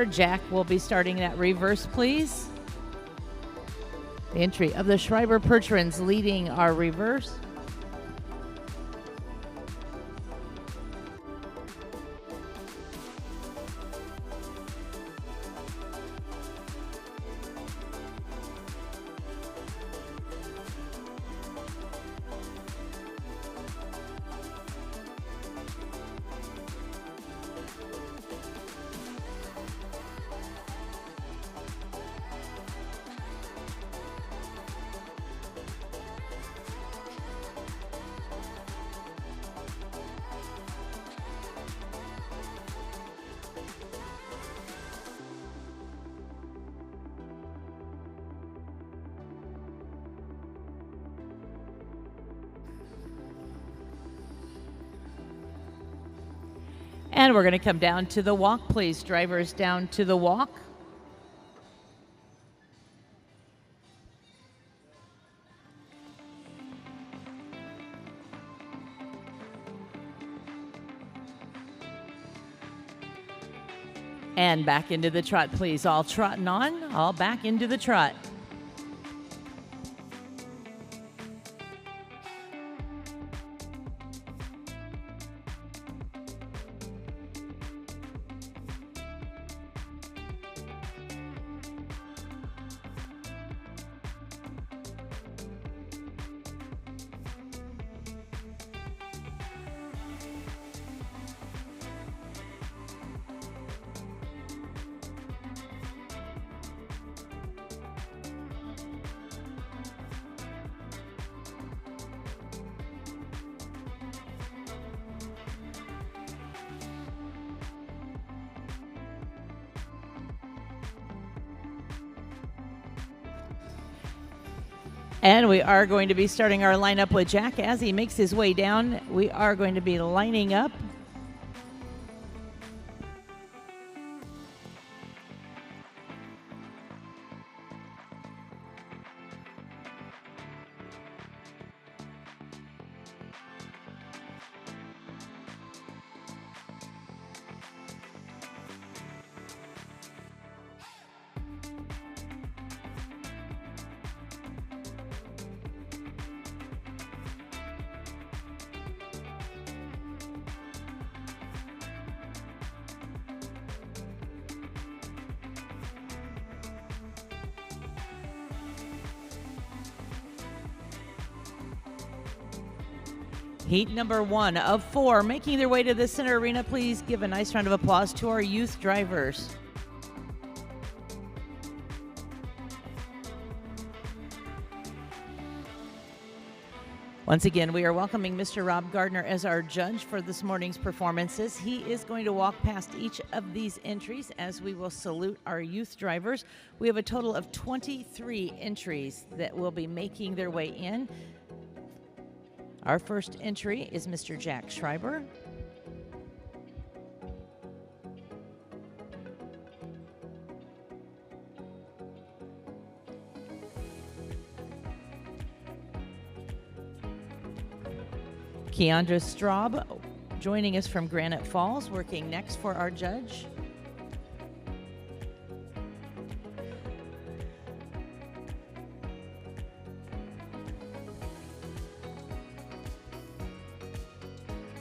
Jack will be starting that reverse, please. The entry of the Schreiber Percherons leading our reverse. And we're going to come down to the walk, please. Drivers down to the walk. And back into the trot, please. All trotting on, all back into the trot. And we are going to be starting our lineup with Jack as he makes his way down. We are going to be lining up. Heat number 1 of 4 making their way to the center arena. Please give a nice round of applause to our youth drivers. Once again, we are welcoming Mr. Rob Gardner as our judge for this morning's performances. He is going to walk past each of these entries as we will salute our youth drivers. We have a total of 23 entries that will be making their way in. Our first entry is Mr. Jack Schreiber. Keandra Straub joining us from Granite Falls, working next for our judge.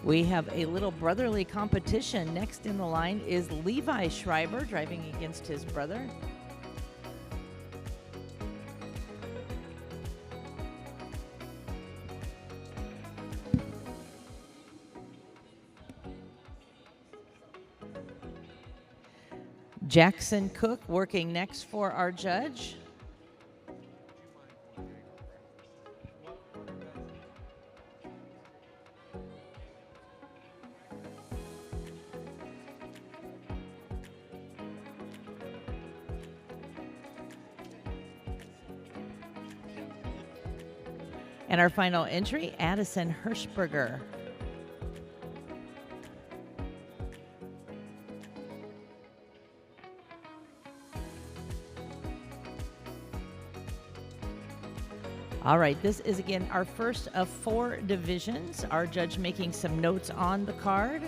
We have a little brotherly competition. Next in the line is Levi Schreiber driving against his brother. Jackson Cook working next for our judge. And our final entry, Addison Hirschberger. All right, this is again our first of 4 divisions. Our judge making some notes on the card.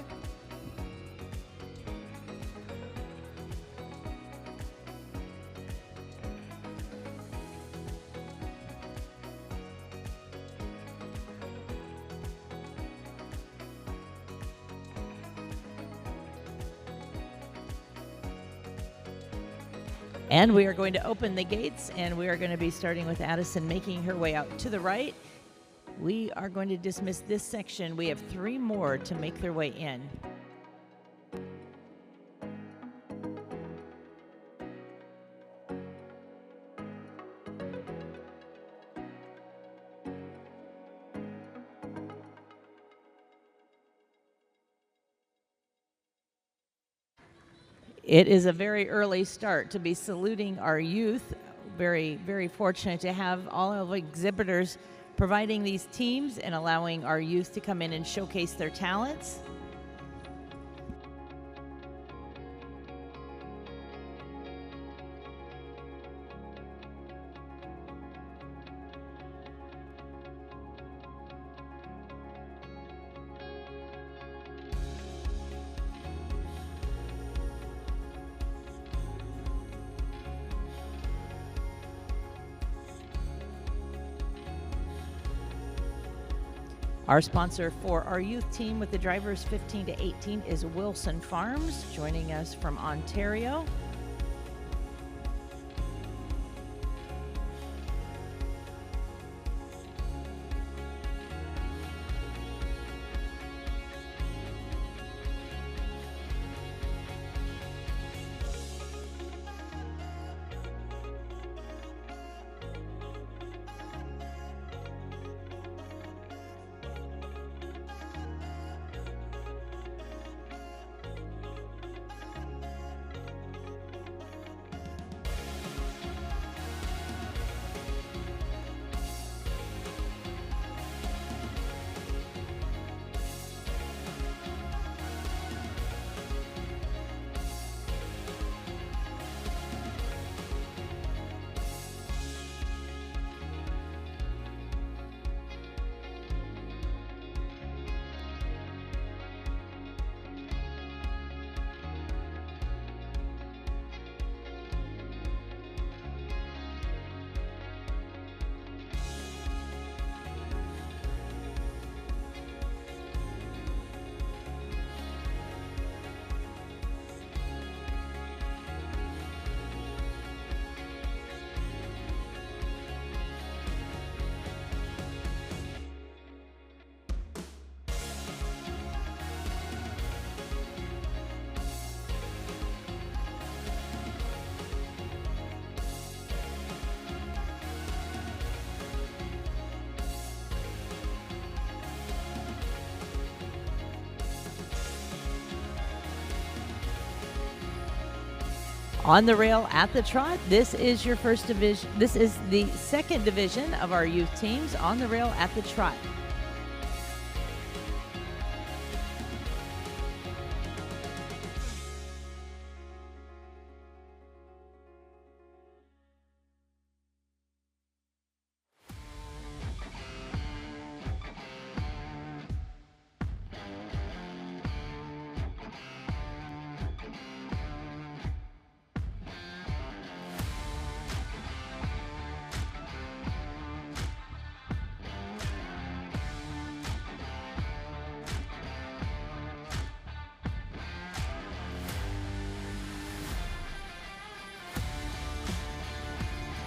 And we are going to open the gates, and we are going to be starting with Addison making her way out to the right. We are going to dismiss this section. We have 3 more to make their way in. It is a very early start to be saluting our youth. Very, very fortunate to have all of the exhibitors providing these teams and allowing our youth to come in and showcase their talents. Our sponsor for our youth team with the drivers 15 to 18 is Wilson Farms, joining us from Ontario. On the rail at the trot, this is your first division. This is the second division of our youth teams on the rail at the trot.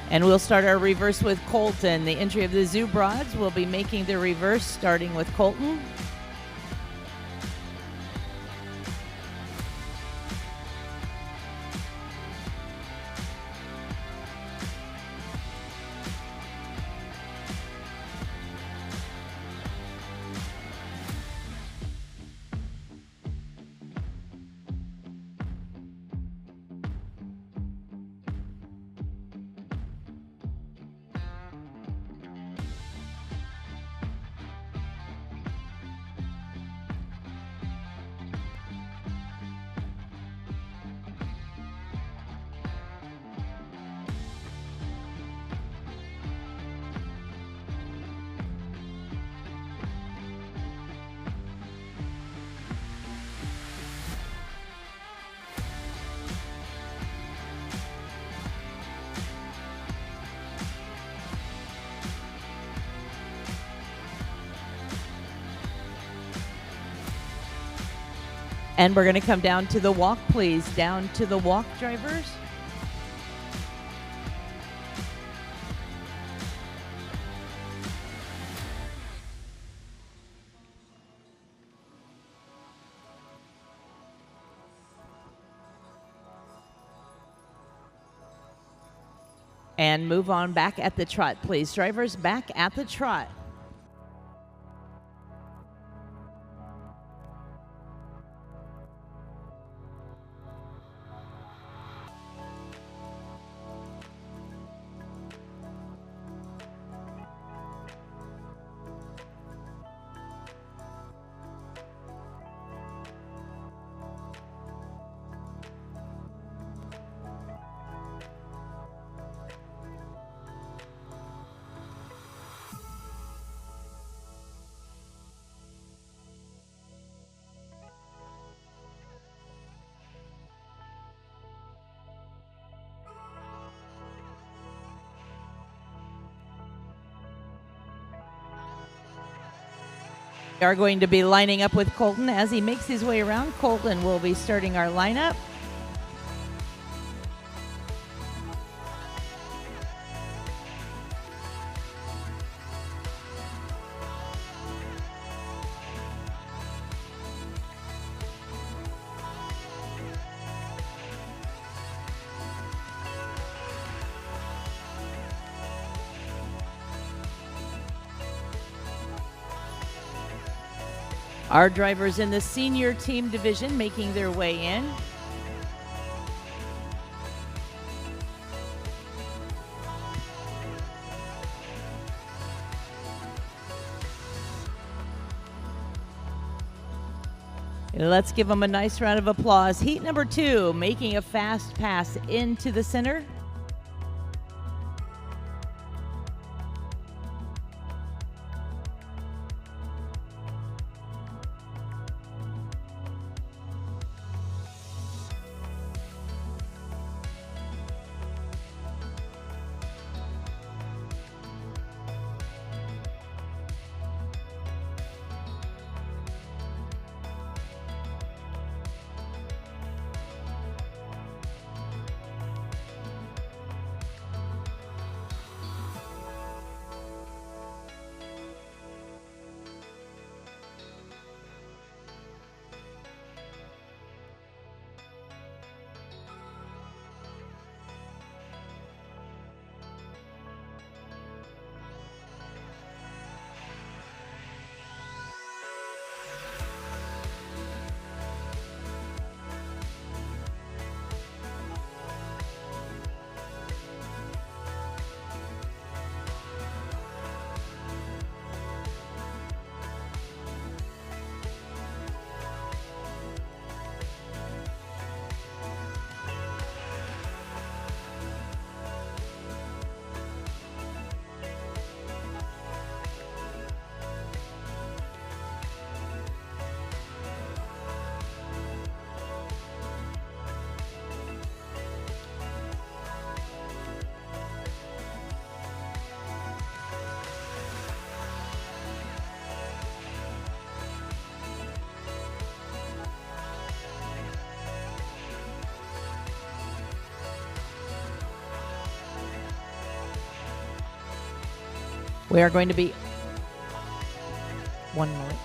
And we'll start our reverse with Colton. The entry of the Zoo Broads will be making the reverse, starting with Colton. And we're going to come down to the walk, please. Down to the walk, drivers. And move on back at the trot, please. Drivers back at the trot. We are going to be lining up with Colton as he makes his way around. Colton will be starting our lineup. Our drivers in the senior team division making their way in. Let's give them a nice round of applause. Heat number 2, making a fast pass into the center. We are going to be one moment.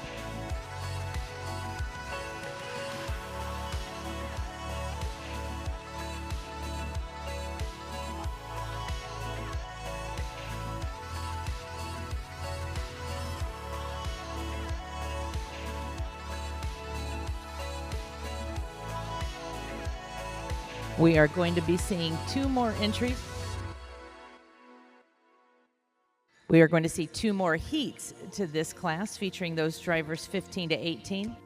We are going to be seeing 2 more entries. We are going to see 2 more heats to this class featuring those drivers 15 to 18.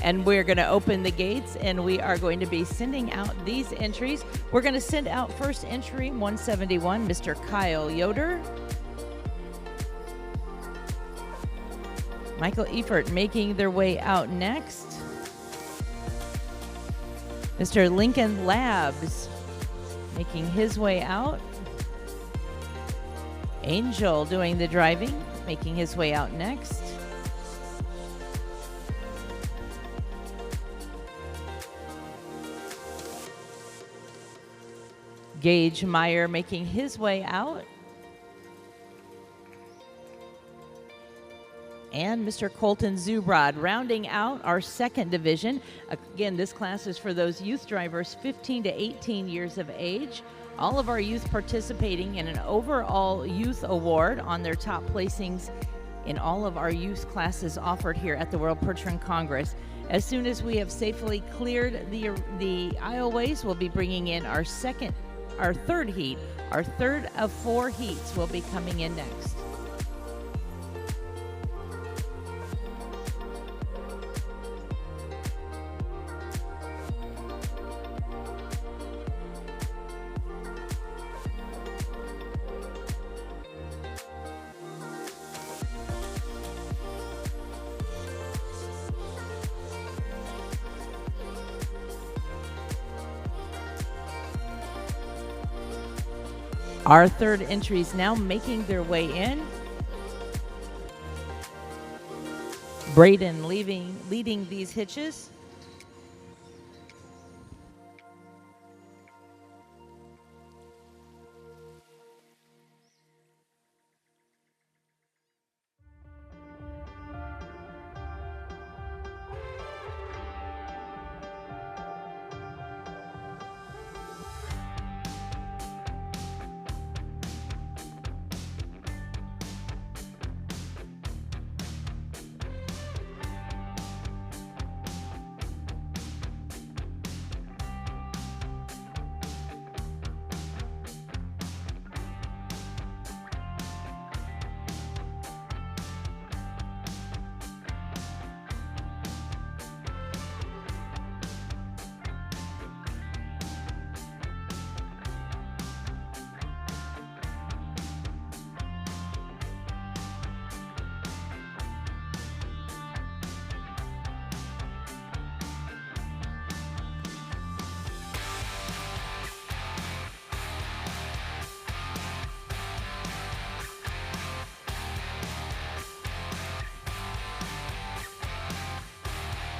And we're going to open the gates and we are going to be sending out these entries. We're going to send out first entry 171, Mr. Kyle Yoder. Michael Eifert making their way out next. Mr. Lincoln Labs making his way out. Angel doing the driving, making his way out next. Gage Meyer making his way out. And Mr. Colton Zubrod rounding out our second division. Again, this class is for those youth drivers 15 to 18 years of age. All of our youth participating in an overall youth award on their top placings in all of our youth classes offered here at the World Perch Run Congress. As soon as we have safely cleared the aisleways, we'll be bringing in our third heat. Our third of 4 heats will be coming in next. Our third entries now making their way in. Braden leading these hitches.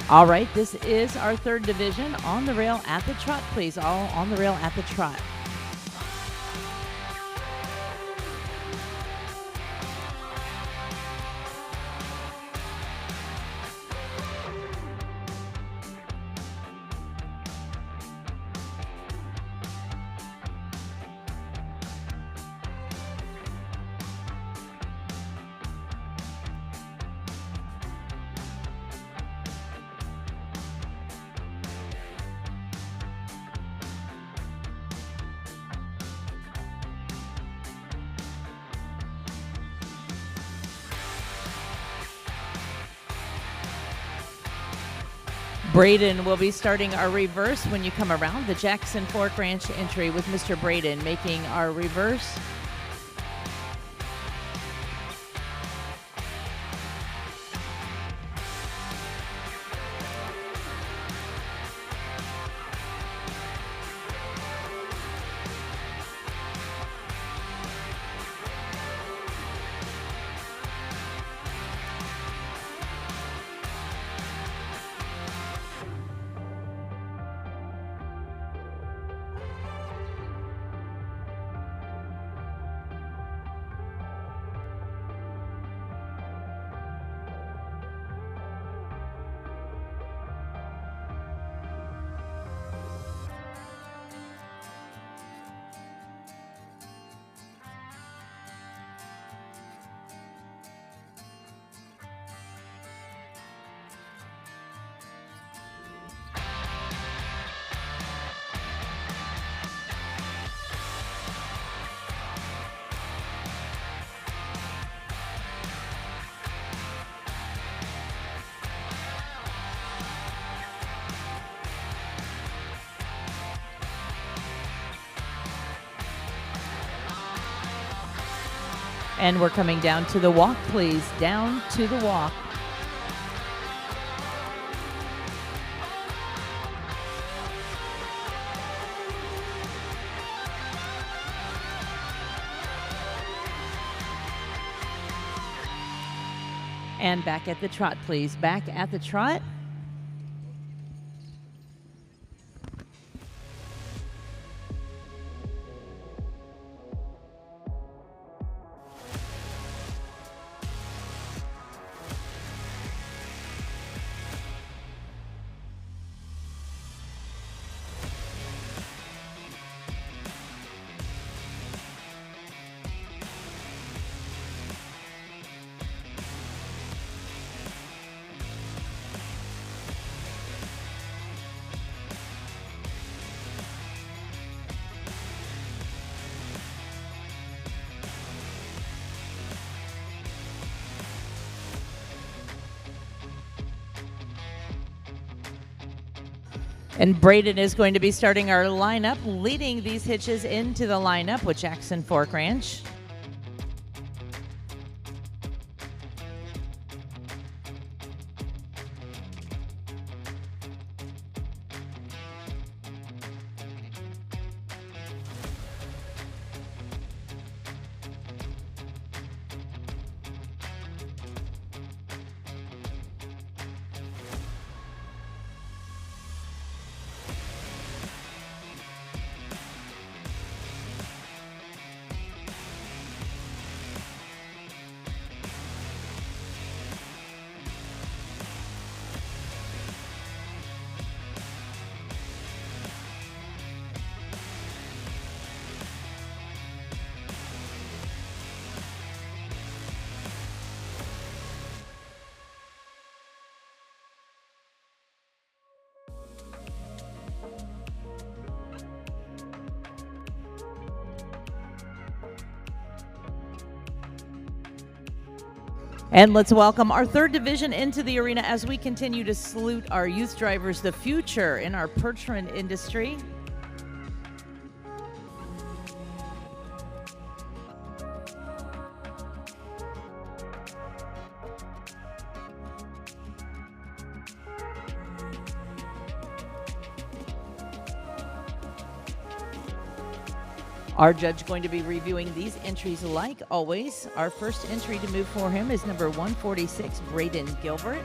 All right, this is our third division. On the rail at the trot, please. All on the rail at the trot. Braden will be starting our reverse when you come around the Jackson Fork Ranch entry with Mr. Braden making our reverse. And we're coming down to the walk, please. Down to the walk. And back at the trot, please. Back at the trot. And Braden is going to be starting our lineup, leading these hitches into the lineup with Jackson Fork Ranch. And let's welcome our third division into the arena as we continue to salute our youth drivers, the future in our perch run industry. Our judge going to be reviewing these entries like always. Our first entry to move for him is number 146, Braden Gilbert.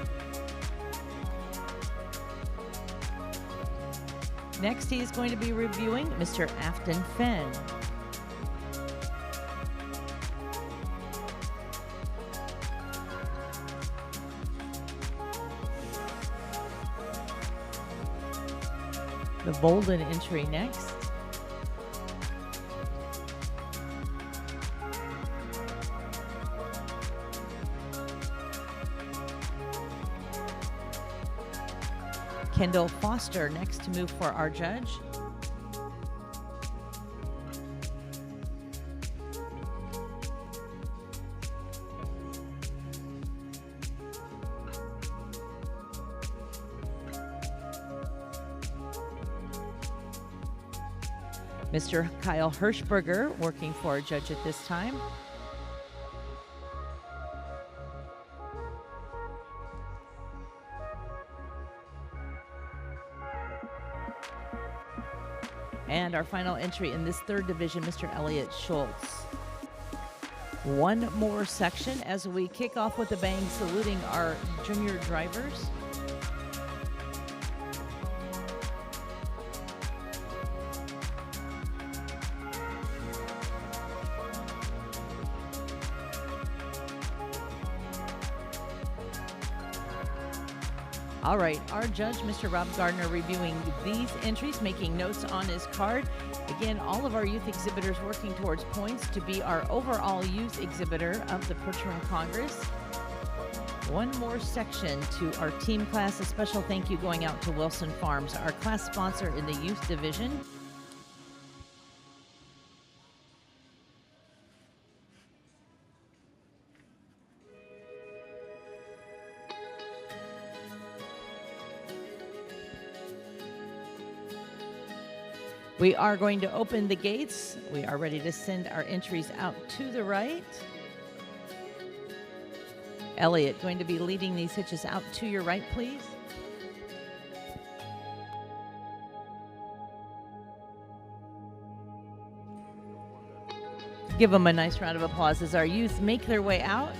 Next, he is going to be reviewing Mr. Afton Fenn. The Bolden entry next. Kendall Foster next to move for our judge. Mr. Kyle Hirschberger working for our judge at this time. And our final entry in this third division, Mr. Elliot Schultz. One more section as we kick off with a bang, saluting our junior drivers. All right, our judge, Mr. Rob Gardner, reviewing these entries, making notes on his card. Again, all of our youth exhibitors working towards points to be our overall youth exhibitor of the Perch Run Congress. One more section to our team class. A special thank you going out to Wilson Farms, our class sponsor in the youth division. We are going to open the gates. We are ready to send our entries out to the right. Elliot going to be leading these hitches out to your right, please. Give them a nice round of applause as our youth make their way out.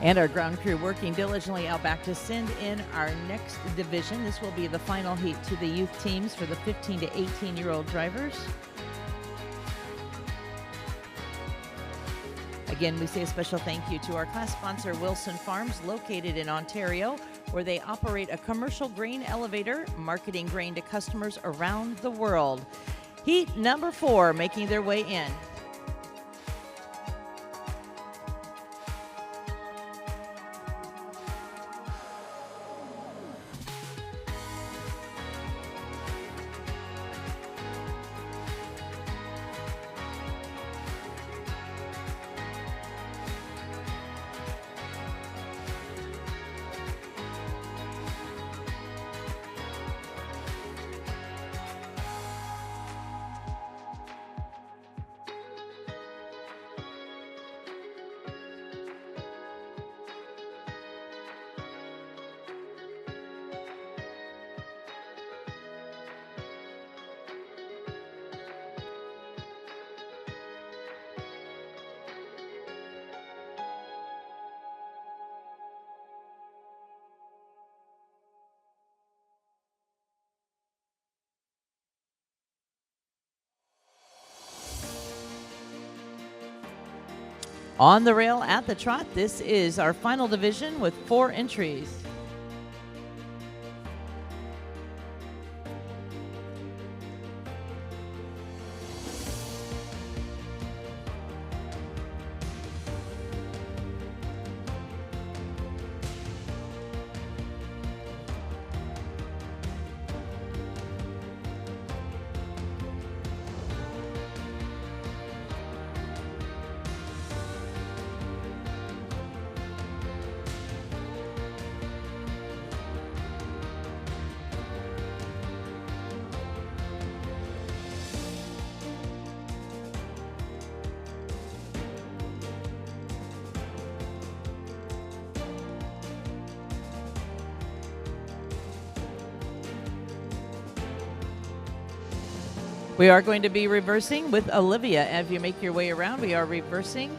And our ground crew working diligently out back to send in our next division. This will be the final heat to the youth teams for the 15 to 18-year-old drivers. Again, we say a special thank you to our class sponsor, Wilson Farms, located in Ontario, where they operate a commercial grain elevator, marketing grain to customers around the world. Heat number 4 making their way in. On the rail at the trot, this is our final division with 4 entries. We are going to be reversing with Olivia. As you make your way around, we are reversing.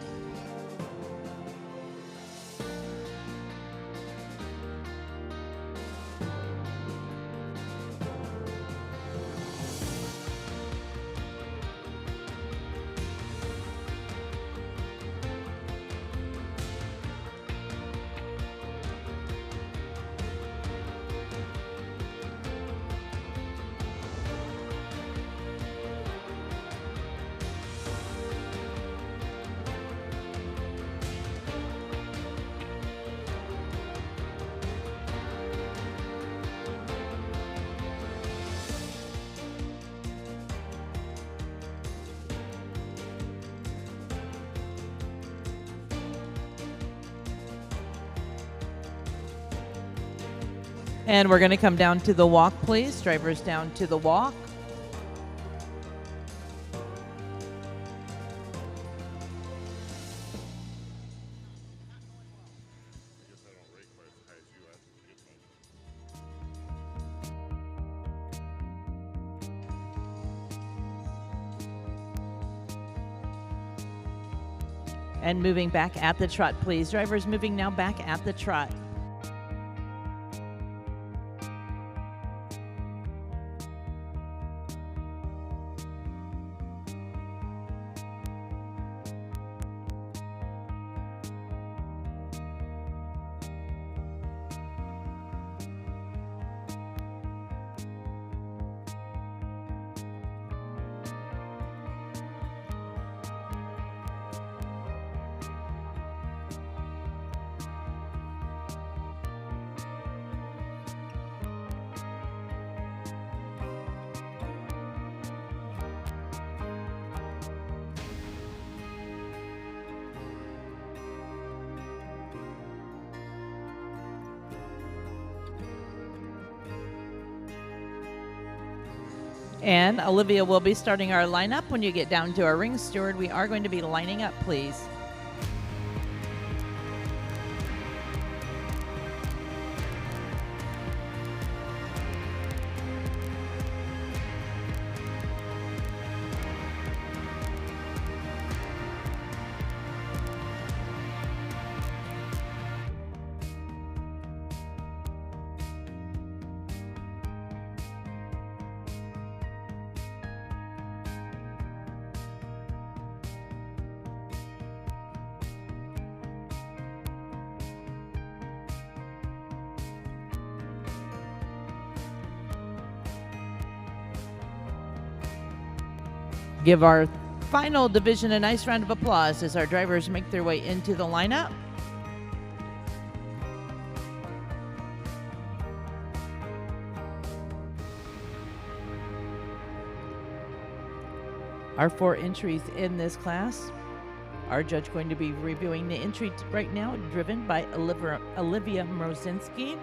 And we're going to come down to the walk, please. Drivers down to the walk. And moving back at the trot, please. Drivers moving now back at the trot. And Olivia will be starting our lineup. When you get down to our ring steward, we are going to be lining up, please. Give our final division a nice round of applause as our drivers make their way into the lineup. Our 4 entries in this class. Our judge going to be reviewing the entry right now, driven by Olivia Mrozinski.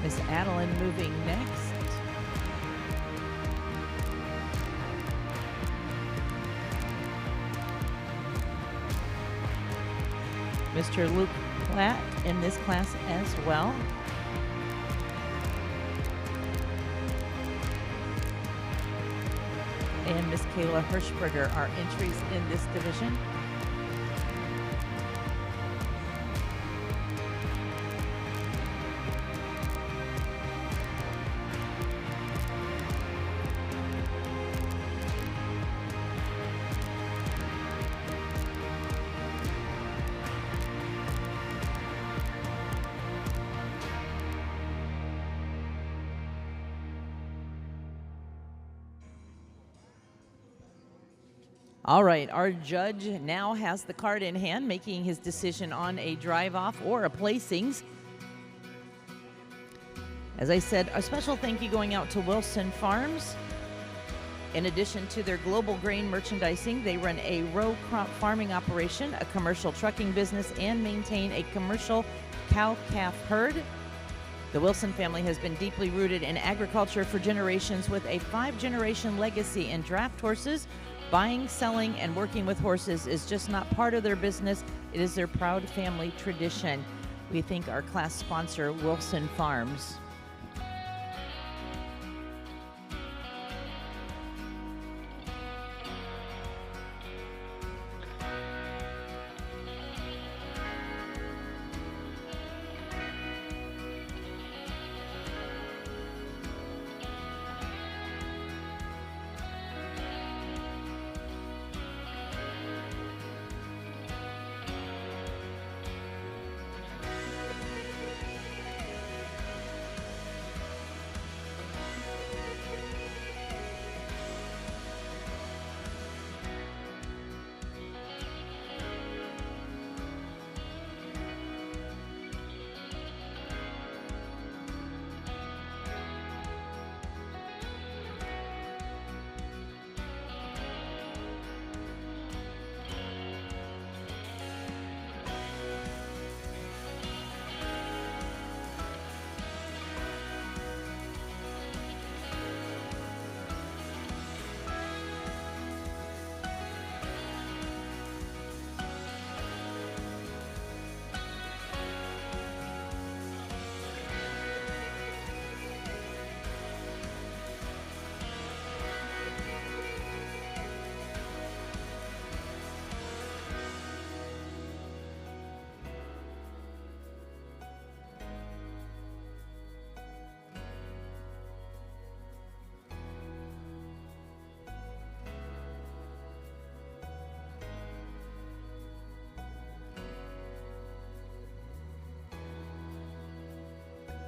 Miss Adeline moving next. Mr. Luke Platt in this class as well. And Miss Kayla Hirschberger are entries in this division. All right, our judge now has the card in hand, making his decision on a drive-off or a placings. As I said, a special thank you going out to Wilson Farms. In addition to their global grain merchandising, they run a row crop farming operation, a commercial trucking business, and maintain a commercial cow-calf herd. The Wilson family has been deeply rooted in agriculture for generations with a 5-generation legacy in draft horses. Buying, selling, and working with horses is just not part of their business. It is their proud family tradition. We thank our class sponsor, Wilson Farms.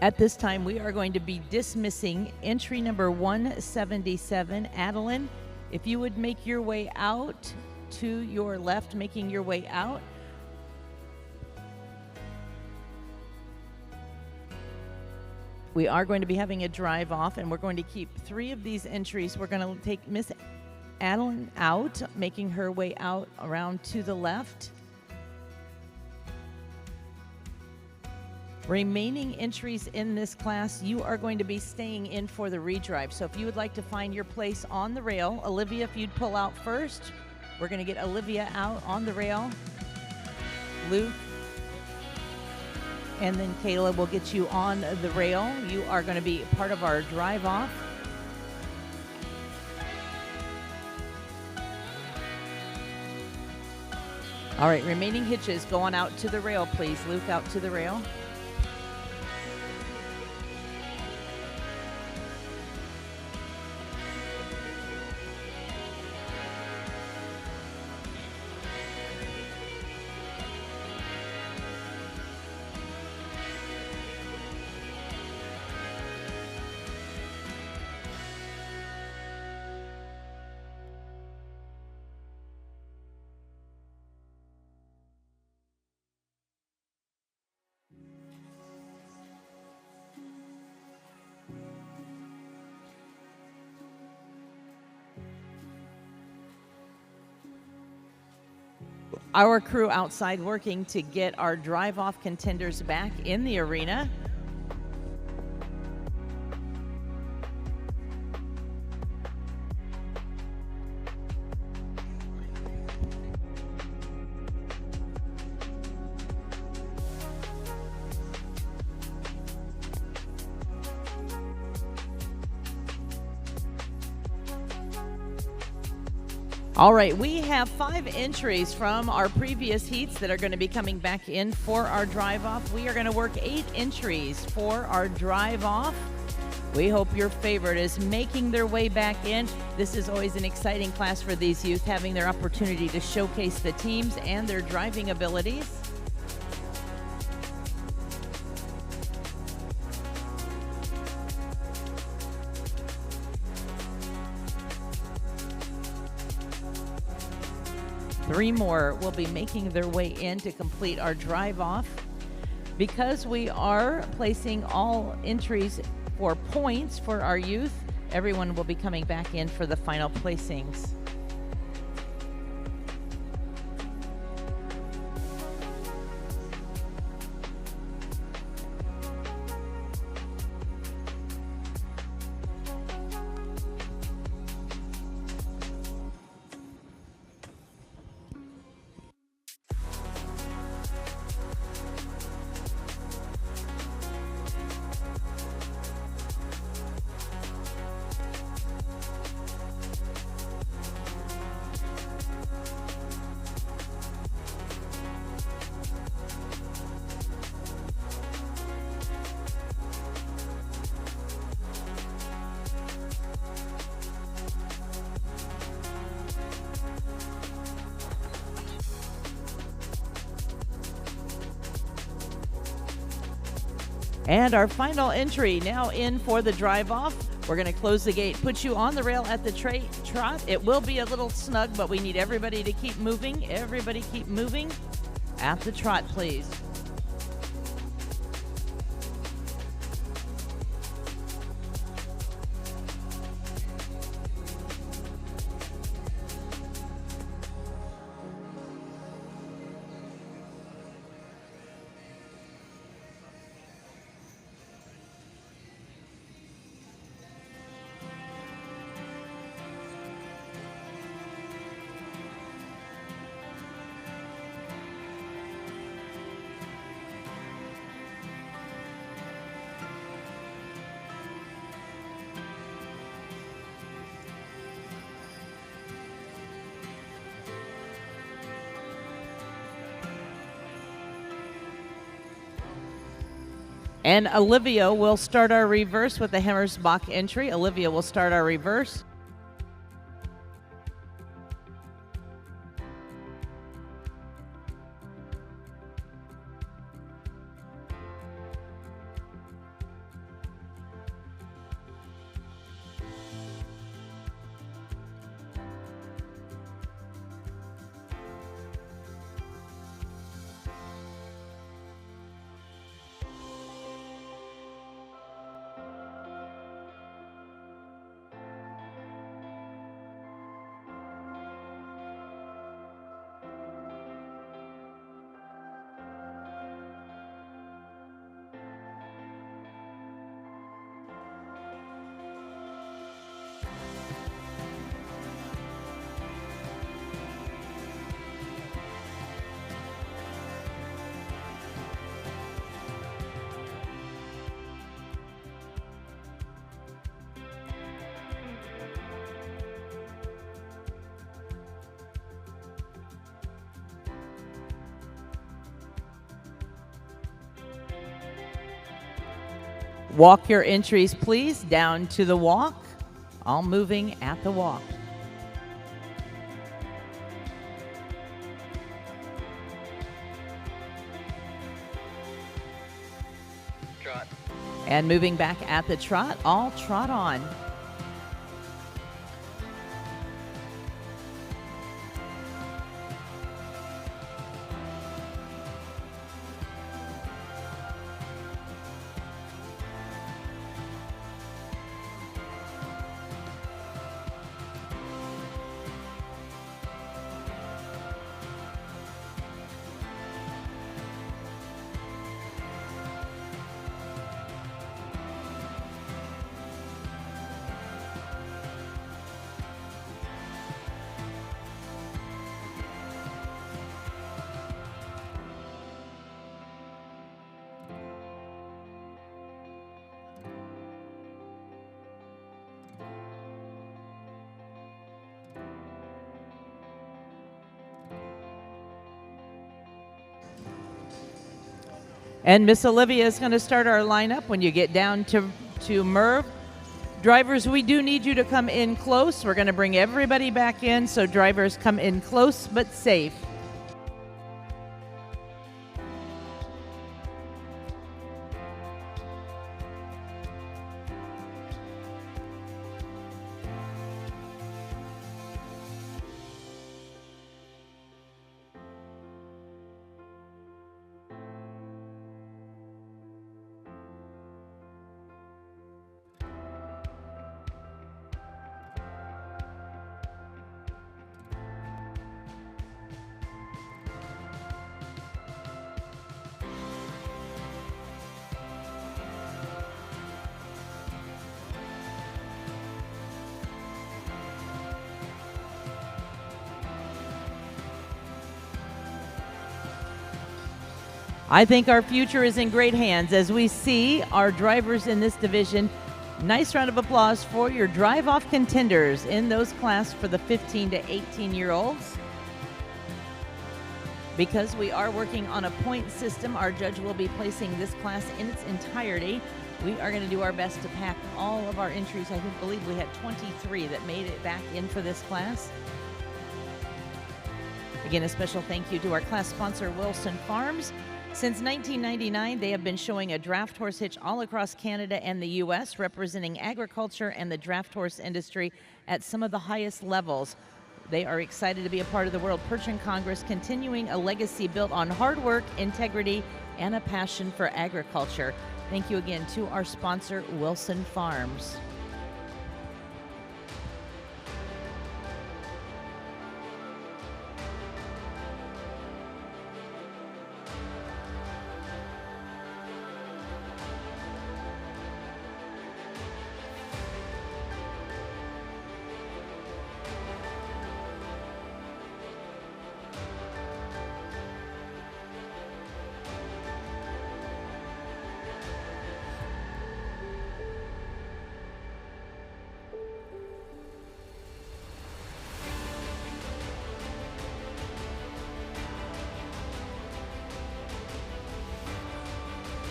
At this time, we are going to be dismissing entry number 177, Adeline. If you would make your way out to your left, making your way out. We are going to be having a drive off, and we're going to keep 3 of these entries. We're going to take Miss Adeline out, making her way out around to the left. Remaining entries in this class, you are going to be staying in for the redrive. So if you would like to find your place on the rail, Olivia, if you'd pull out first, we're going to get Olivia out on the rail. Luke, and then Kayla will get you on the rail. You are going to be part of our drive off. All right, remaining hitches, go on out to the rail, please. Luke, out to the rail. Our crew outside working to get our drive-off contenders back in the arena. All right, we have 5 entries from our previous heats that are going to be coming back in for our drive-off. We are going to work 8 entries for our drive-off. We hope your favorite is making their way back in. This is always an exciting class for these youth, having their opportunity to showcase the teams and their driving abilities. Three more will be making their way in to complete our drive-off. Because we are placing all entries for points for our youth, everyone will be coming back in for the final placings. And our final entry now in for the drive-off. We're going to close the gate, put you on the rail at the trot. It will be a little snug, but we need everybody to keep moving. Everybody keep moving at the trot, please. And Olivia will start our reverse with the Hammersbach entry. Olivia will start our reverse. Walk your entries, please, down to the walk. All moving at the walk. Trot. And moving back at the trot, all trot on. And Miss Olivia is going to start our lineup when you get down to Merv. Drivers, we do need you to come in close. We're going to bring everybody back in, so drivers come in close but safe. I think our future is in great hands as we see our drivers in this division. Nice round of applause for your drive-off contenders in those class for the 15 to 18-year-olds. Because we are working on a point system, our judge will be placing this class in its entirety. We are going to do our best to pack all of our entries. I believe we had 23 that made it back in for this class. Again, a special thank you to our class sponsor, Wilson Farms. Since 1999, they have been showing a draft horse hitch all across Canada and the U.S., representing agriculture and the draft horse industry at some of the highest levels. They are excited to be a part of the World Percheron Congress, continuing a legacy built on hard work, integrity, and a passion for agriculture. Thank you again to our sponsor, Wilson Farms.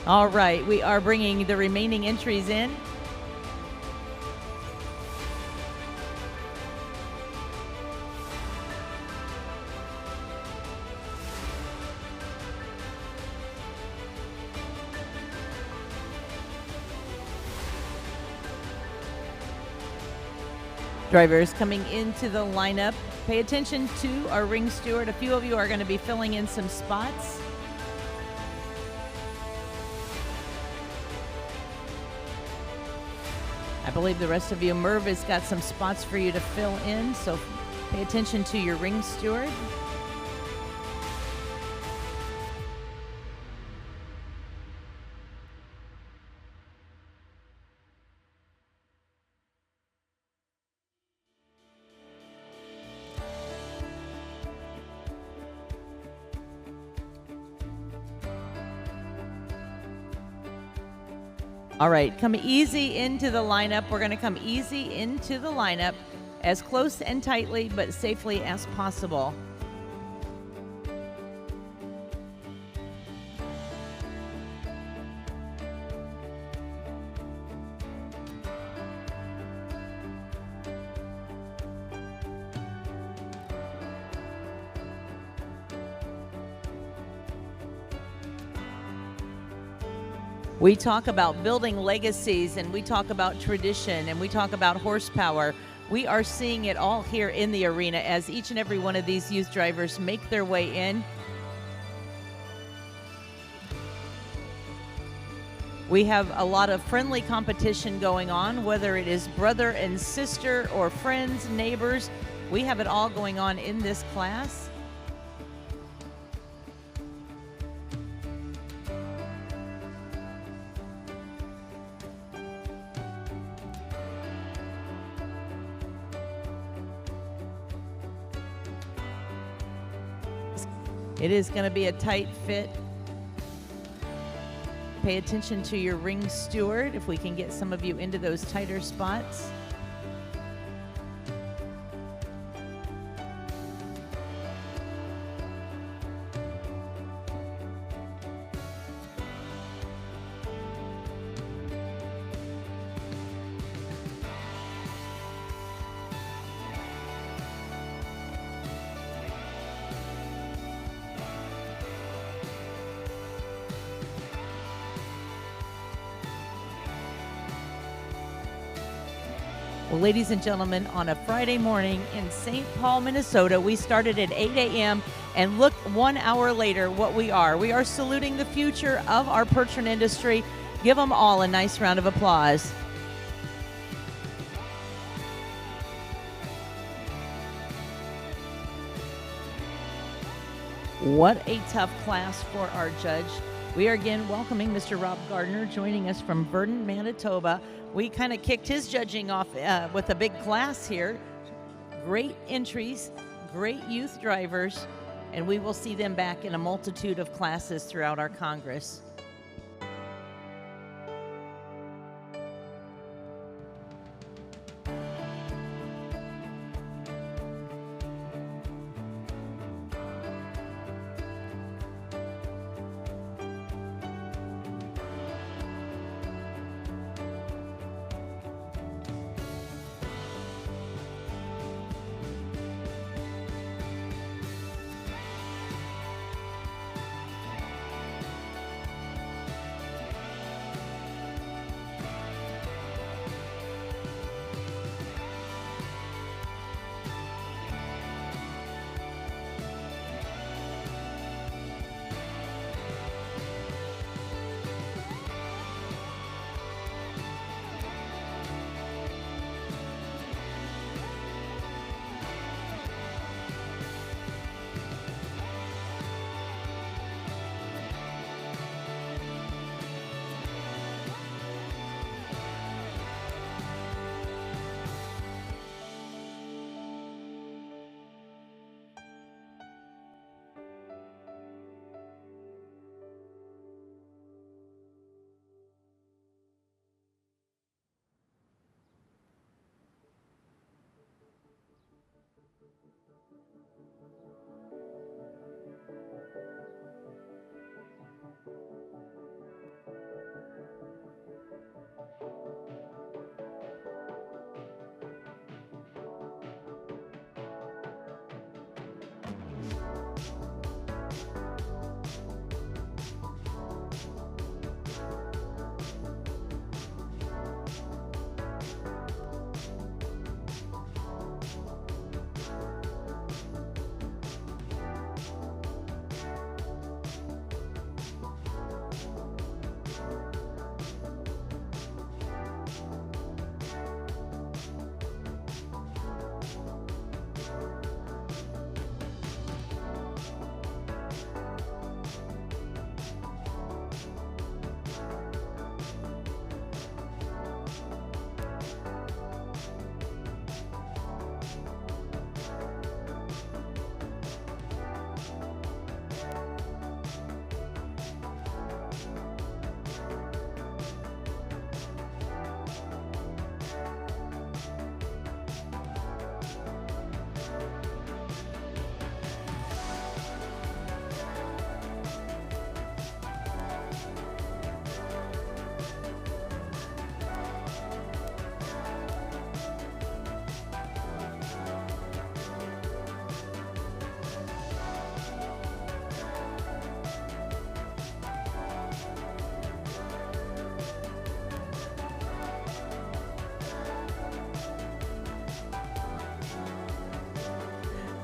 All right, we are bringing the remaining entries in. Drivers coming into the lineup, pay attention to our ring steward. A few of you are going to be filling in some spots. I believe the rest of you, Merv has got some spots for you to fill in, so pay attention to your ring steward. All right, come easy into the lineup. We're going to come easy into the lineup as close and tightly but safely as possible. We talk about building legacies, and we talk about tradition, and we talk about horsepower. We are seeing it all here in the arena as each and every one of these youth drivers make their way in. We have a lot of friendly competition going on, whether it is brother and sister or friends, neighbors. We have it all going on in this class. It is going to be a tight fit. Pay attention to your ring steward if we can get some of you into those tighter spots. Well, ladies and gentlemen, on a Friday morning in St. Paul, Minnesota, we started at 8 a.m. and look 1 hour later what we are. We are saluting the future of our perching industry. Give them all a nice round of applause. What a tough class for our judge. We are again welcoming Mr. Rob Gardner, joining us from Virden, Manitoba. We kind of kicked his judging off with a big class here. Great entries, great youth drivers, and we will see them back in a multitude of classes throughout our Congress.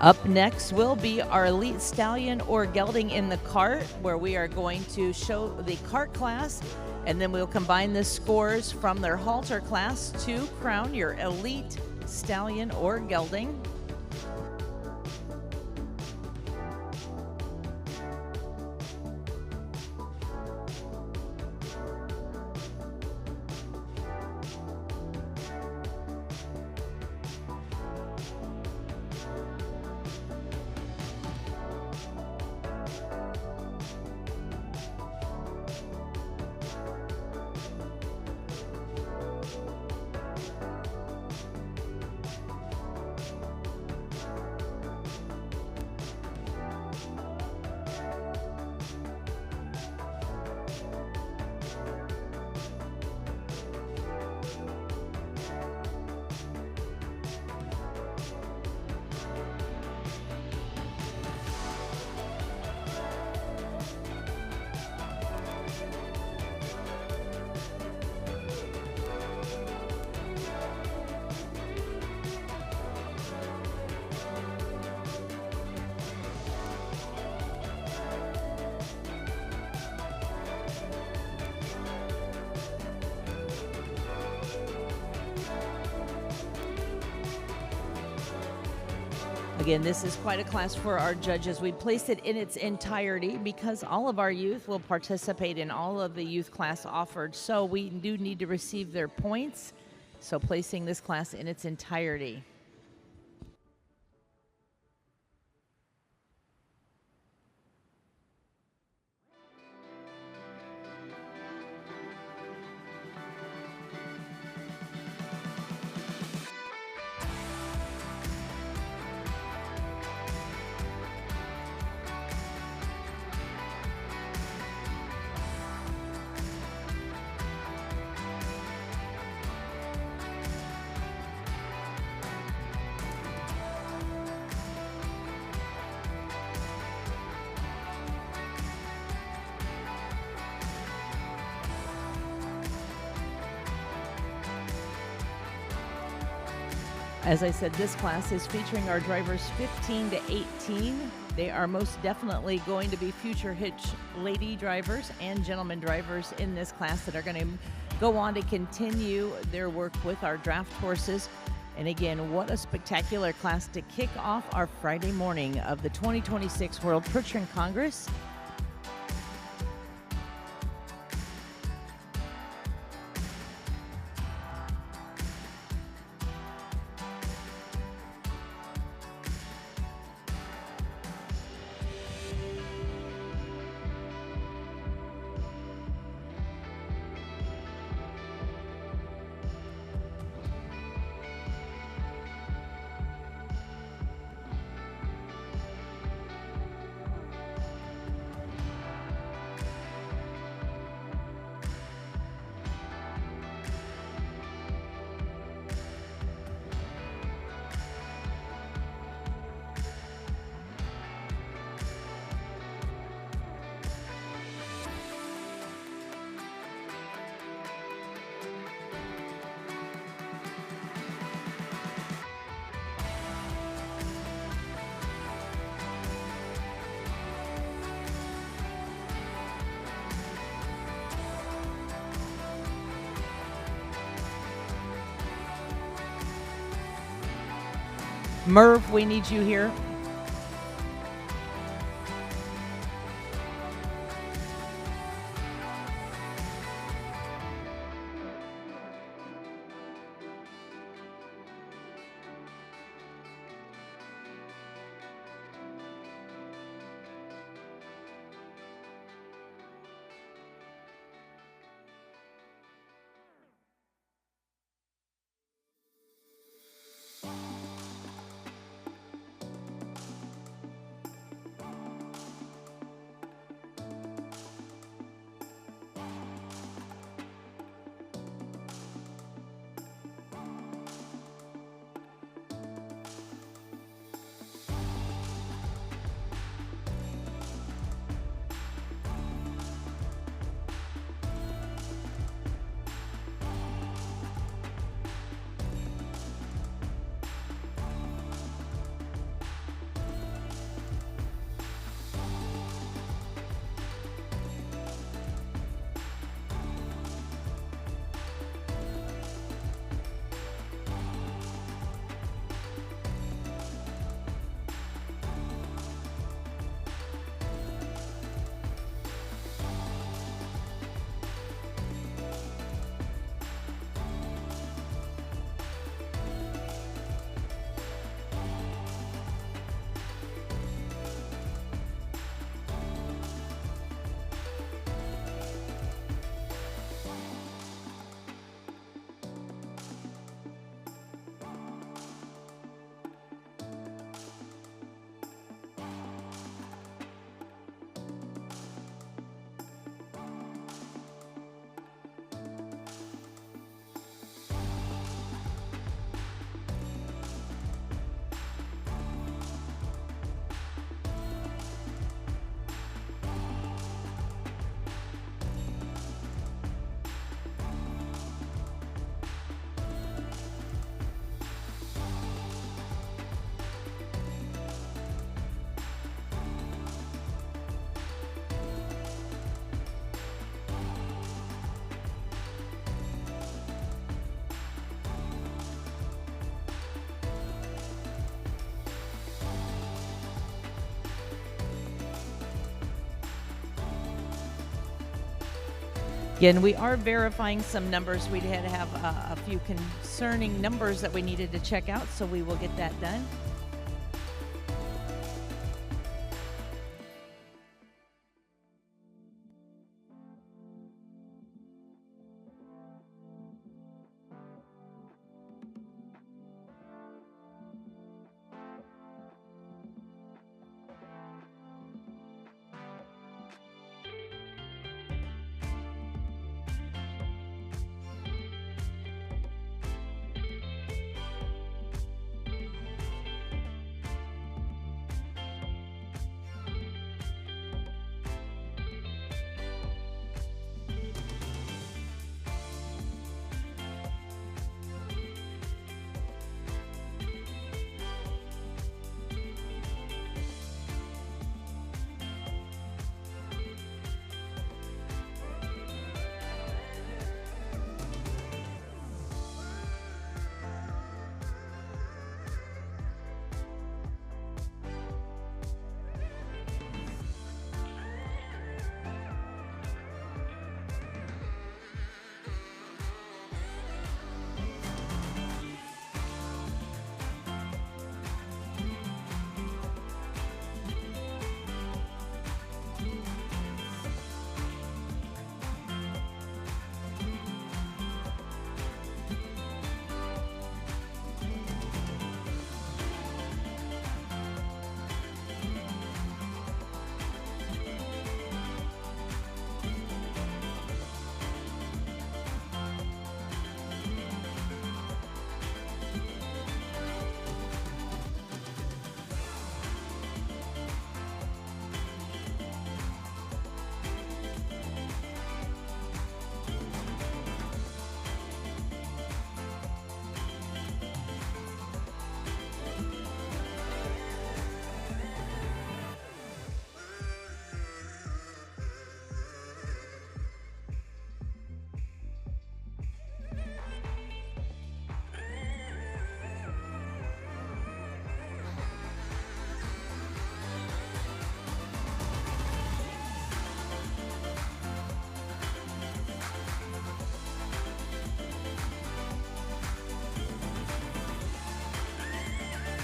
Up next will be our Elite Stallion or Gelding in the Cart, where we are going to show the cart class, and then we'll combine the scores from their halter class to crown your Elite Stallion or Gelding. Again, this is quite a class for our judges. We place it in its entirety because all of our youth will participate in all of the youth class offered. So we do need to receive their points. So placing this class in its entirety. As I said, this class is featuring our drivers 15 to 18. They are most definitely going to be future hitch lady drivers and gentlemen drivers in this class that are going to go on to continue their work with our draft horses. And again, what a spectacular class to kick off our Friday morning of the 2026 World Percheron Congress. Merv, we need you here. Again, we are verifying some numbers. We had to have a few concerning numbers that we needed to check out, so we will get that done.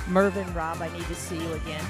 Mervyn, Rob, I need to see you again.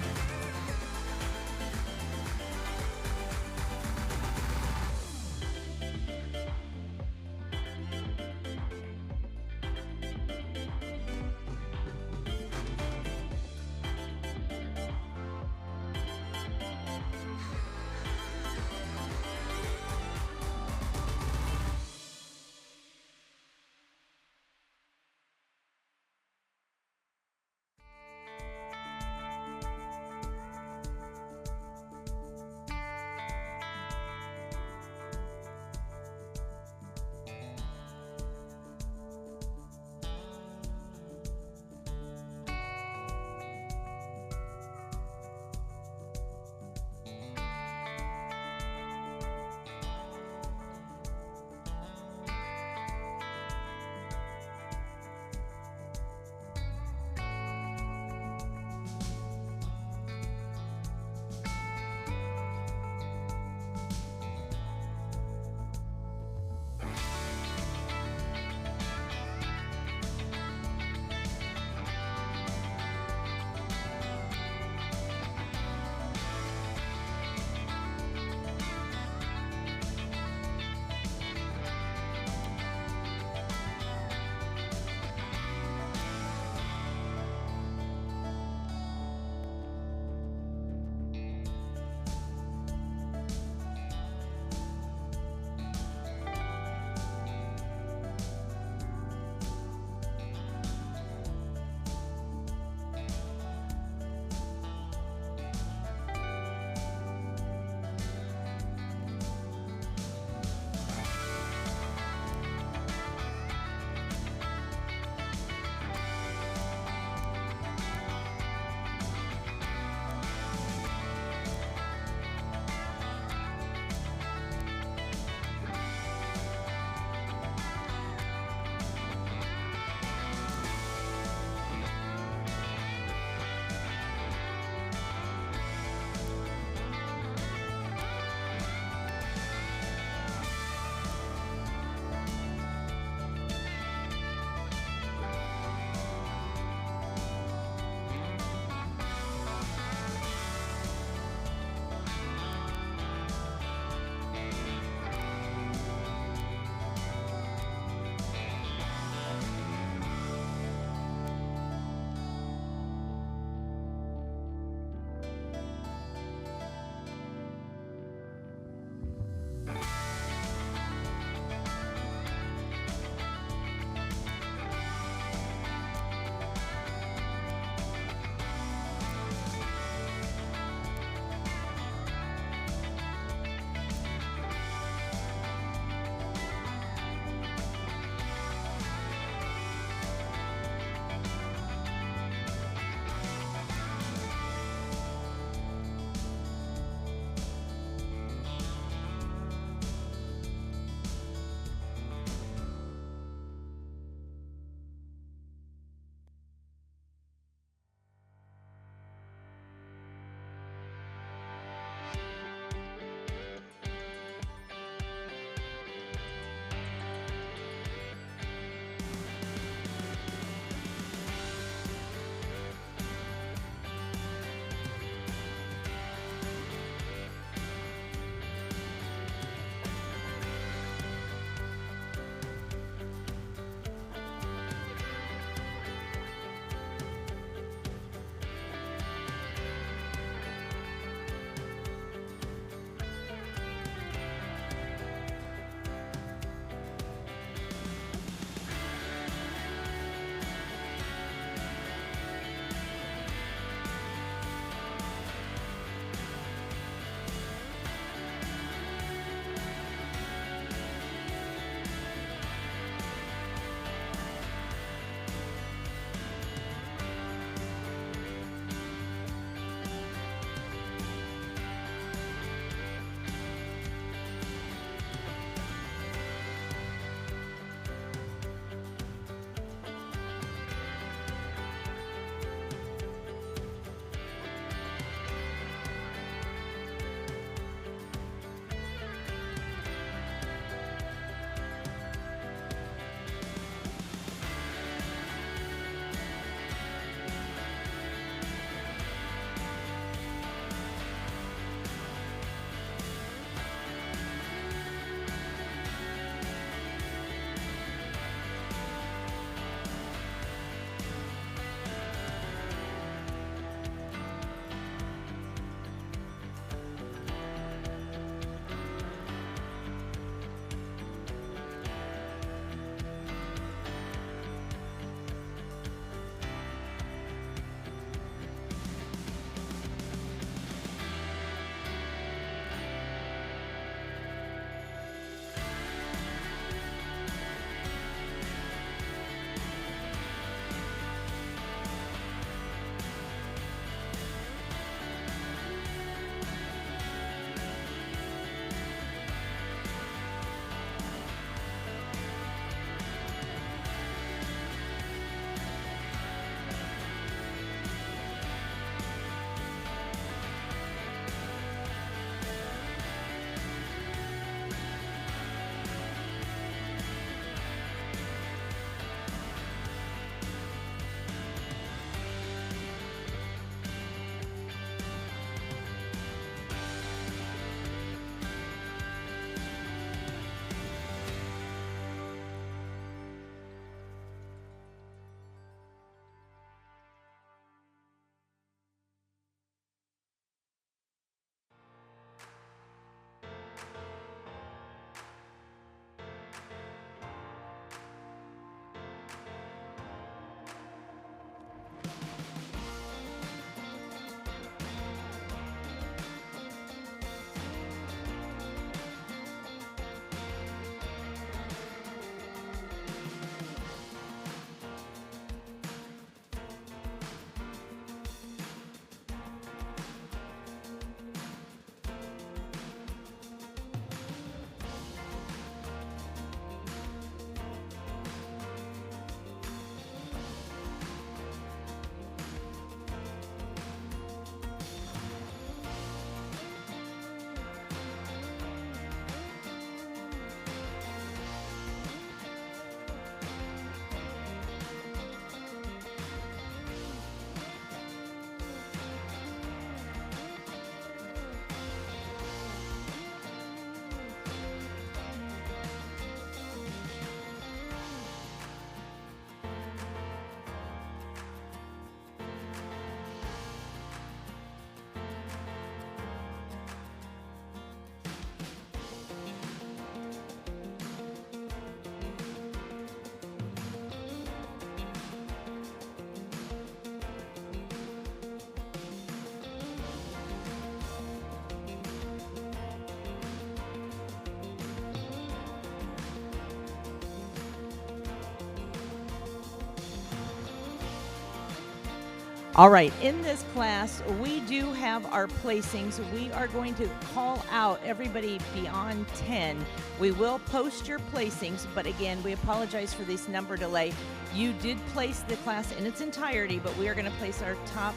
All right, in this class, we do have our placings. We are going to call out everybody beyond 10. We will post your placings, but again, we apologize for this number delay. You did place the class in its entirety, but we are going to place our top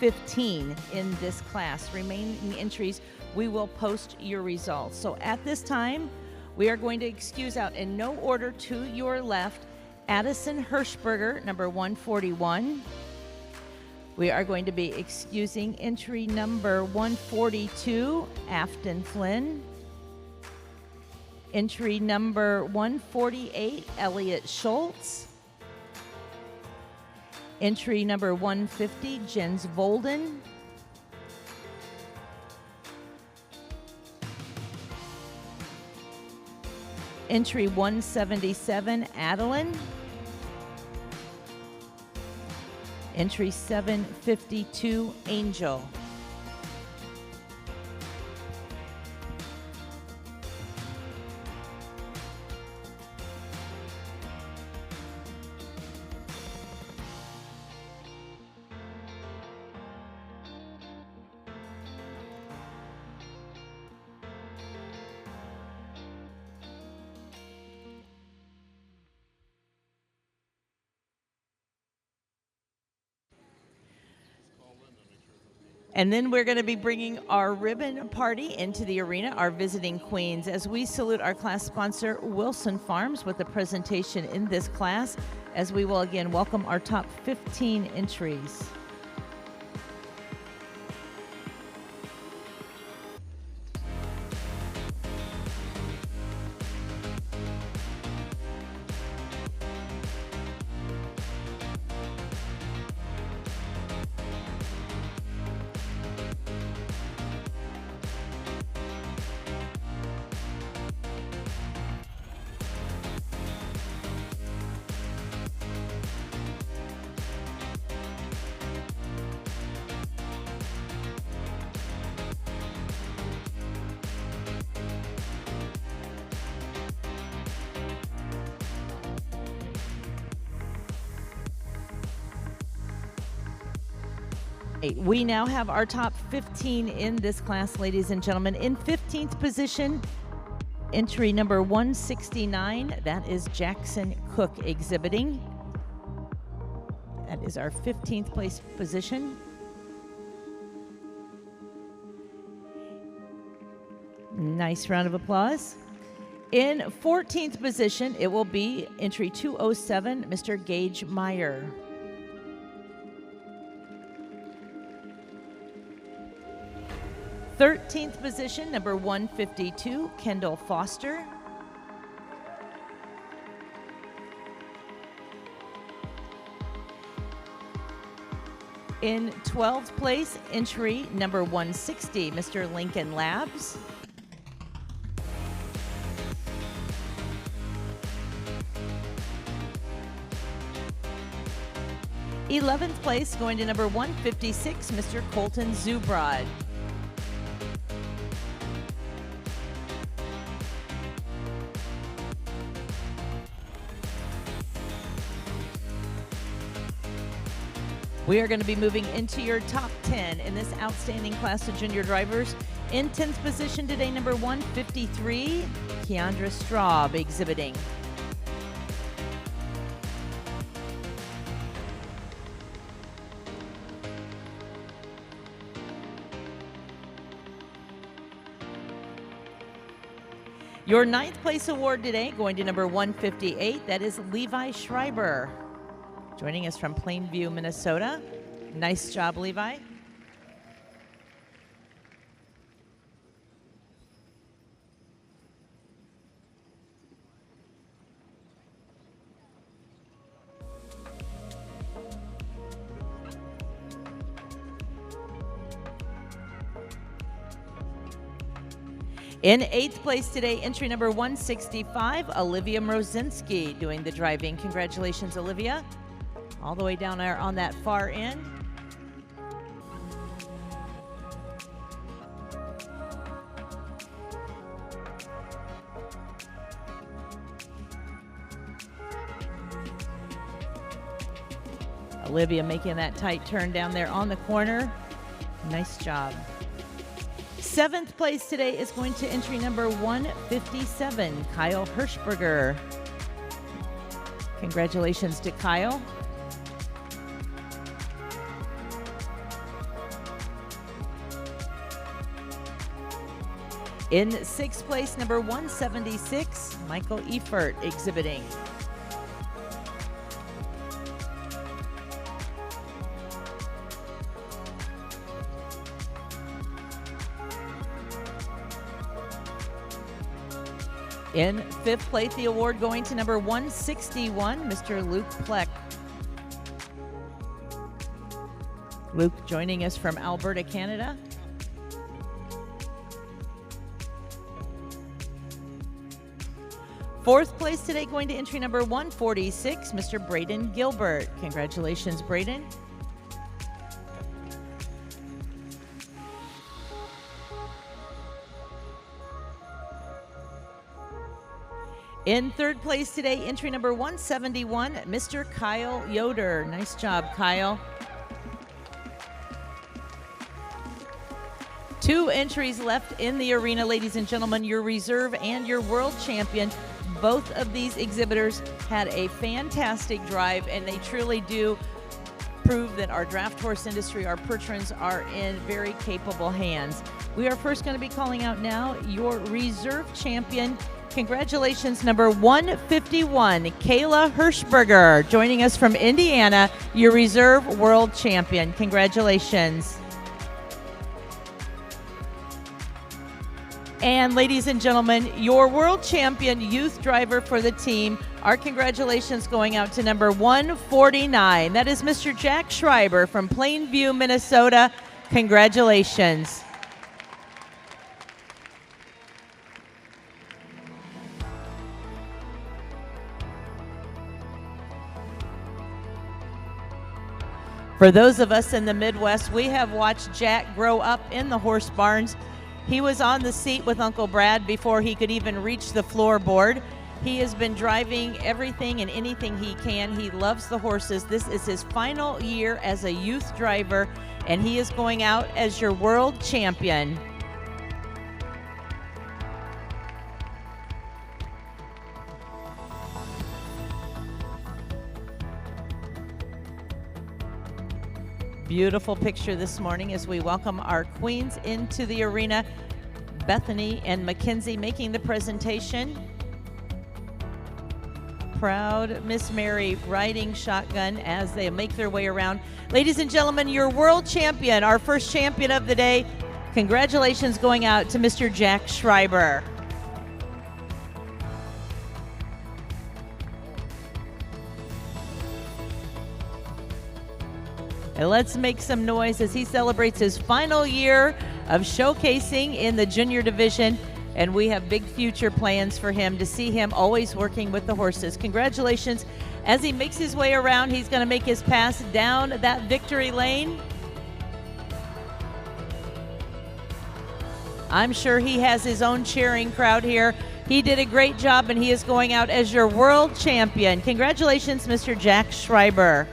15 in this class. Remaining entries, we will post your results. So at this time, we are going to excuse out in no order to your left, Addison Hirschberger, number 141. We are going to be excusing entry number 142, Afton Flynn. Entry number 148, Elliot Schultz. Entry number 150, Jens Volden. Entry 177, Adeline. Entry 752, Angel. And then we're going to be bringing our ribbon party into the arena, our visiting queens, as we salute our class sponsor, Wilson Farms, with a presentation in this class, as we will again welcome our top 15 entries. We now have our top 15 in this class, ladies and gentlemen. In 15th position, entry number 169, that is Jackson Cook exhibiting. That is our 15th place position. Nice round of applause. In 14th position, it will be entry 207, Mr. Gage Meyer. 13th position, number 152, Kendall Foster. In 12th place, entry number 160, Mr. Lincoln Labs. '11th place, going to number 156, Mr. Colton Zubrod. We are going to be moving into your top 10 in this outstanding class of junior drivers. In 10th position today, number 153, Keandra Straub exhibiting. Your 9th place award today going to number 158, that is Levi Schreiber, joining us from Plainview, Minnesota. Nice job, Levi. In 8th place today, entry number 165, Olivia Mrozinski doing the driving. Congratulations, Olivia. All the way down there on that far end. Olivia making that tight turn down there on the corner. Nice job. 7th place today is going to entry number 157, Kyle Hirschberger. Congratulations to Kyle. In 6th place, number 176, Michael Eifert exhibiting. In 5th place, the award going to number 161, Mr. Luke Pleck. Luke joining us from Alberta, Canada. Fourth place today going to entry number 146, Mr. Braden Gilbert. Congratulations, Braden. In 3rd place today, entry number 171, Mr. Kyle Yoder. Nice job, Kyle. 2 entries left in the arena, ladies and gentlemen, your reserve and your world champion. Both of these exhibitors had a fantastic drive, and they truly do prove that our draft horse industry, our Percherons, are in very capable hands. We are first going to be calling out now your reserve champion. Congratulations, number 151, Kayla Hirschberger, joining us from Indiana, your reserve world champion. Congratulations. And ladies and gentlemen, your world champion youth driver for the team, our congratulations going out to number 149. That is Mr. Jack Schreiber from Plainview, Minnesota. Congratulations. For those of us in the Midwest, we have watched Jack grow up in the horse barns. He was on the seat with Uncle Brad before he could even reach the floorboard. He has been driving everything and anything he can. He loves the horses. This is his final year as a youth driver, and he is going out as your world champion. Beautiful picture this morning as we welcome our queens into the arena. Bethany and Mackenzie making the presentation. Proud Miss Mary riding shotgun as they make their way around. Ladies and gentlemen, your world champion, our first champion of the day. Congratulations going out to Mr. Jack Schreiber. And let's make some noise as he celebrates his final year of showcasing in the junior division. And we have big future plans for him to see him always working with the horses. Congratulations. As he makes his way around, he's going to make his pass down that victory lane. I'm sure he has his own cheering crowd here. He did a great job, and he is going out as your world champion. Congratulations, Mr. Jack Schreiber.